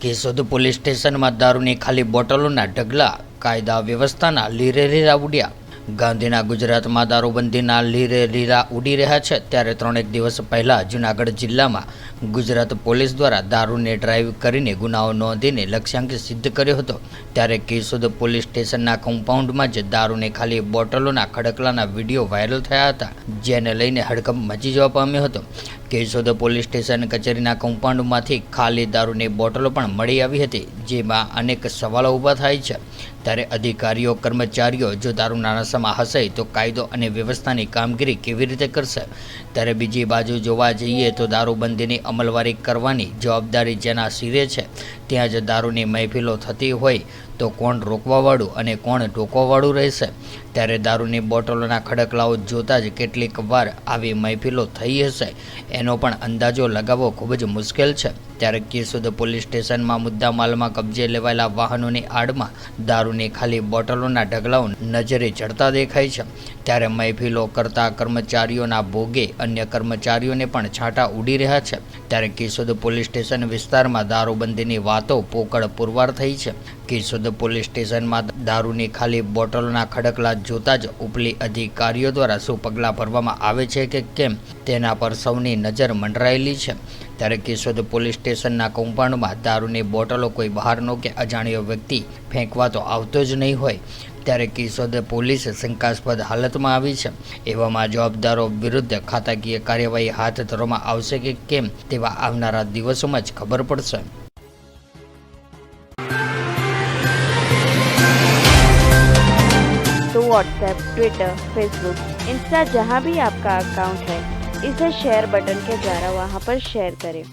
Keshod police સ્ટેશનમાં દારૂની ખાલી બોટલોના ઢગલા, કાયદા વ્યવસ્થાના લીરે લીરા ઉડ્યા। ગાંધીના ગુજરાતમાં દારૂબંધીના લીરે લીરા ઉડી રહ્યા છે ત્યારે 3 દિવસ પહેલા જૂનાગઢ જિલ્લામાં ગુજરાત પોલીસ દ્વારા દારૂને ડ્રાઈવ કરીને ગુનાઓ નોંધીને લક્ષ્યાંક સિદ્ધ કર્યો હતો। ત્યારે કેશોદ પોલીસ સ્ટેશનના કમ્પાઉન્ડમાં જ દારૂની ખાલી બોટલોના ખડકલાના વિડીયો વાયરલ થયા હતા, જેને લઈને હડકંપ મચી જવા પામ્યો હતો। કેશોદ પોલીસ સ્ટેશન કચેરીના કમ્પાઉન્ડમાંથી ખાલી દારૂની બોટલો પણ મળી આવી હતી, જેમાં અનેક સવાલો ઊભા થાય છે। ત્યારે અધિકારીઓ કર્મચારીઓ જો દારૂના નશામાં હશે તો કાયદો અને વ્યવસ્થાની કામગીરી કેવી રીતે કરશે? ત્યારે બીજી બાજુ જોવા જઈએ તો દારૂબંધીની અમલવારી કરવાની જવાબદારી જેના સિરે છે ત્યાં જ દારૂની મહેફિલો થતી હોય તો કોણ રોકવાવાળું અને કોણ ટોકવાવાળું રહેશે? ત્યારે દારૂની બોટલોના ખડકલાઓ જોતાં જ કેટલીક વાર આવી મહેફિલો થઈ હશે એનો પણ અંદાજો લગાવવો ખૂબ જ મુશ્કેલ છે। ત્યારે કેશોદ પોલીસ સ્ટેશનમાં મુદ્દામાલમાં કબજે લેવાયેલા વાહનોની આડમાં દારૂની ખાલી બોટલોના ઢગલાઓ નજરે ચડતા દેખાય છે। ત્યારે મહેફિલો કરતા કર્મચારીઓના ભોગે અન્ય કર્મચારીઓને પણ છાંટા ઉડી રહ્યા છે। ત્યારે કેશોદ પોલીસ સ્ટેશન વિસ્તારમાં દારૂબંધીની વાતો પોકળ પુરવાર થઈ છે। કેશોદ પોલીસ સ્ટેશનમાં દારૂની ખાલી બોટલોના ખડકલા જોતા જ ઉપલી અધિકારીઓ દ્વારા શું પગલાં ભરવામાં આવે છે કે કેમ તેના પર સૌની નજર મંડરાયેલી છે। ત્યારે કેશોદ પોલીસ સ્ટેશનના કમ્પાઉન્ડમાં દારૂની બોટલો કોઈ બહારનો કે અજાણ્યો વ્યક્તિ ફેંકવા તો આવતો જ નહીં હોય। ત્યારે કેશોદ પોલીસ શંકાસ્પદ હાલતમાં આવી છે। એવામાં જવાબદારો વિરુદ્ધ ખાતાકીય કાર્યવાહી હાથ ધરવામાં આવશે કે કેમ તેવા આવનારા દિવસોમાં જ ખબર પડશે। तो व्हाट्सएप, ट्विटर, फेसबुक, इंस्टा जहाँ भी आपका अकाउंट है, इसे शेयर बटन के द्वारा वहाँ पर शेयर करें।